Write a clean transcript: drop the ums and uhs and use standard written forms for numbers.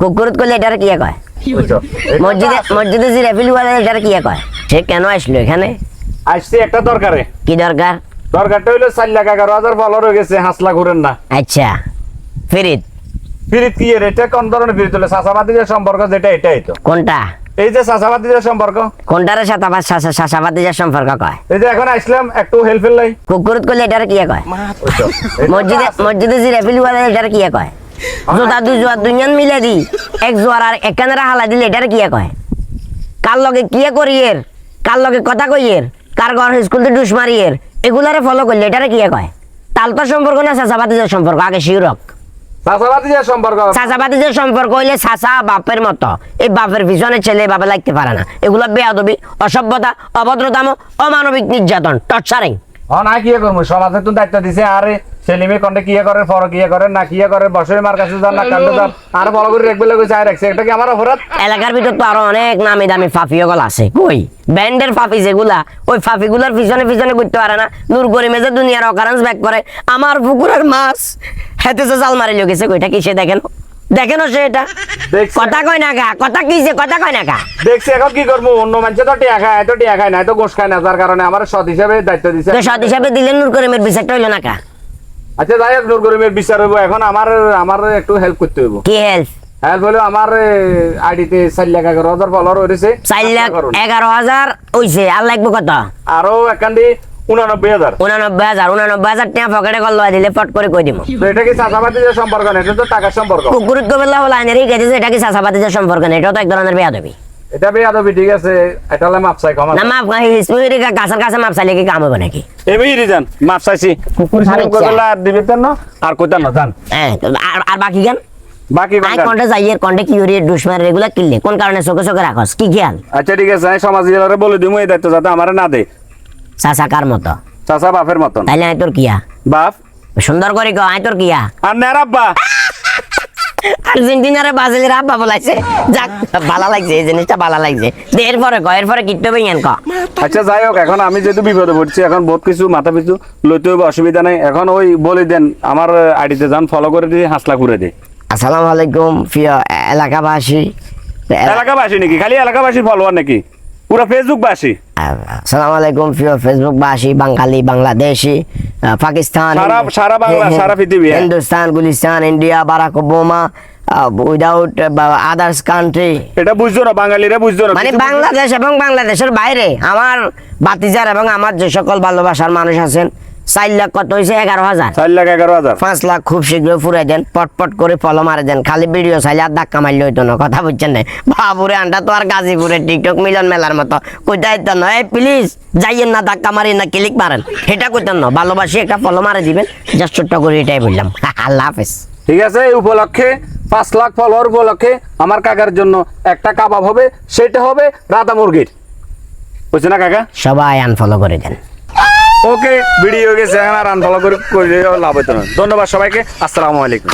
কুকুরত করলে এটার কি কয়? মসজিদে জিরাফিল বলে এটার কি কয়? সে কেন আসলো এখানে? আসছে একটা দরকারে। কি দরকার? দরকারটা হইলো 4,11,000 ফলোয়ার হয়ে গেছে, হাসলা ঘুরেন না। আচ্ছা ফিরিত ফিরিত কি এর? এটা কোন ধরনের ফিরিত হলো? চাচাবাতিদের সম্পর্ক যেটা এটাই তো। কোনটা? এই যে চাচাবাতিদের সম্পর্ক। কোনটারে সাসাবাতিজার সম্পর্ক কয়? এই যে এখন আসলাম একটু হেল্প লাই। কুকুরত করলে এটার কি কয়? মসজিদে জিরাফিল বলে এটার কি কয়? জোতা দুইজন মিলে দি এক জোয়ার আর একখানে হালা দিলে এটার কি কয়? কার লগে কি করিয়ের, কার লগে কথা কইয়ের, কার ঘর স্কুল থেকে ডুস মারিয়ের, এগুলারে ফলো করলে এটারে কি কয়? তালতা সম্পর্ক না চাচাবাতিজার সম্পর্ক? আগে শিউরক। চাচাবাতিদের সম্পর্ক। চাচাবাতিজার সম্পর্ক হইলে চাচা বাপের মতো, এই বাপের পিছনে ছেলে বাপে লাগতে পারে না। এগুলা বেয়াদবি, অসভ্যতা, অভদ্রতাম, অমানবিক নির্যাতন, টর্চারিং। না কি করবো, সমাজের তো দায়িত্ব দিছে। আরে ছেলেমে কন্টে কি করে, ফর কি করে না কি করে, বসে মার কাছে যান না কান্ড যান, আর বড় করে রেখবে লাগে চাই রাখছে। এটা কি আমার অপরাধ? এলাকার ভিতর তো আরো অনেক নামি দামি ফাফি ওগুলো আছে। কই ব্যান্ডের ফাফি যেগুলা, ওই ফাফি গুলার পিছনে পিছনে ঘুরতে পারে না। নূর করিমে যে দুনিয়ার অকারেন্স ব্যাক করে, আমার পুকুরের মাছ হেতেছে জাল মারি গেছে। কইটা কি সে দেখেন? দেখেন সে এটা কথা কয় না গা, কথা কিছে কথা কয় না গা। দেখছি এখন কি করবো, অন্য মানুষে তো টিয়া খায়, এত টিয়া খায় না, এত গোস খায় না, যার কারণে আমার সৎ হিসাবে দায়িত্ব দিছে। সৎ হিসাবে দিলেন, নূর করিমের বিচারটা হইলো না কা? আচ্ছা যাই হোক, নূর করিমের বিচার হইব। এখন আমার একটু হেল্প করতে হইব। কি হেল্প? হেল্প হলো আমার আইডিতে 4,11,000 ফলোয়ার হয়েছে। 4,11,000 হইছে। আর লাগবে কত? আরো একান্ডি 89,000। 89,000 টাকা পকেটে কল লয় দিলে পট করে কই দিব। তো এটা কি চাচাবাতিদের সম্পর্ক না, এটা তো টাকার সম্পর্ক। কুকুরত কবেলা হল আইনের গেছে, এটা কি চাচাবাতিদের সম্পর্ক না? এটাও তো এক ধরনের বেয়াদবি। এটা বেয়াদবি, ঠিক আছে। এটা হলে মাপ চাই, ক্ষমা না মাপ হিসমিরি গাছের কাছে মাপ চাইলে কি কাম হবে নাকি? এমনি রিজান মাপ চাইছি। কুকুর সাহেব কইলা আর দিবেন না, আর কইতাম না জান। হ্যাঁ, আর বাকি গান বাকি আই কোনটা যাইয়ের কোনটা কি হরিয়ে দুশমার রেগুলার কিনলে কোন কারণে চোখে চোখে রাখস কি খেয়াল? আচ্ছা ঠিক আছে, আমি সমাজ জেলারে বলে দিমু এই দায়িত্ব যাতে আমারে না দে। চাচা কার মতো? চাচা বাপের মতন। তাইলে আই তোর কিয়া বাপ সুন্দর করে কও, আই তোর কিয়া? আর নের আব্বা। আর্জেন্টিনারে ব্রাজিলের আব্বা বলাইছে। যাক ভালো লাগছে, এই জিনিসটা ভালো লাগছে। এরপরে ক, এরপরে কিটতে বেইন ক। আচ্ছা যাই হোক, এখন আমি যেহেতু বিপদে পড়ছি, এখন বহুত কিছু মাথা পিছু লইতে হবে, অসুবিধা নাই। এখন ওই বলে দেন আমার আইডিতে যান, ফলো করে দিয়ে হাসলা করে দে। আসসালামু আলাইকুম প্রিয় এলাকাবাসী। এলাকাবাসী নাকি? খালি এলাকাবাসী ফলোয়ার নাকি? পুরো ফেসবুকবাসী? আসসালামু আলাইকুম প্রিয় ফেসবুকবাসী, বাঙালি, বাংলাদেশি, পাকিস্তান, সারা বাংলা, সারা পৃথিবী, Hindustan, Gulistan, India, Barack Obama, without others country. এটা বুঝছো না, বাঙালিরা বুঝছো না, মানে বাংলাদেশ এবং বাংলাদেশের বাইরে আমার বাতিজার এবং আমার যে সকল ভালোবাসার মানুষ আছেন। 4 লাখ কত হয়েছে? 11,000। 4,11,000। 5 লাখ খুব শীঘ্রই ফুরাই দেন, পটপট করে ফলো মারে দেন। খালি ভিডিও চাইলে আর ধাক্কা মারলে হইতো না, কথা বুঝছেন না? বাবুরে আন্ডা তো আর গাজীপুরের টিকটক মিলন মেলার মতো কইতে হইতেন না, এই প্লিজ যাইয়েন না, ধাক্কা মারি না, ক্লিক মারেন, এটা কইতেন না। ভালোবাসি একটা ফলো মারে দিবেন, জাস্ট ছোট্ট করে এটাই বললাম। আল্লাহ হাফেজ। ঠিক আছে, এই উপলক্ষে 5 লাখ ফলোয়ার উপলক্ষে আমার কাকার জন্য একটা কাবাব হবে, সেটা হবে রাধা মুরগির। বুঝছে না কাকা? সবাই আনফলো করে দেন। ওকে, ভিডিও গেছে, এখন আর আনফলো করে লাভ হইতো না। ধন্যবাদ সবাইকে, আসসালামু আলাইকুম।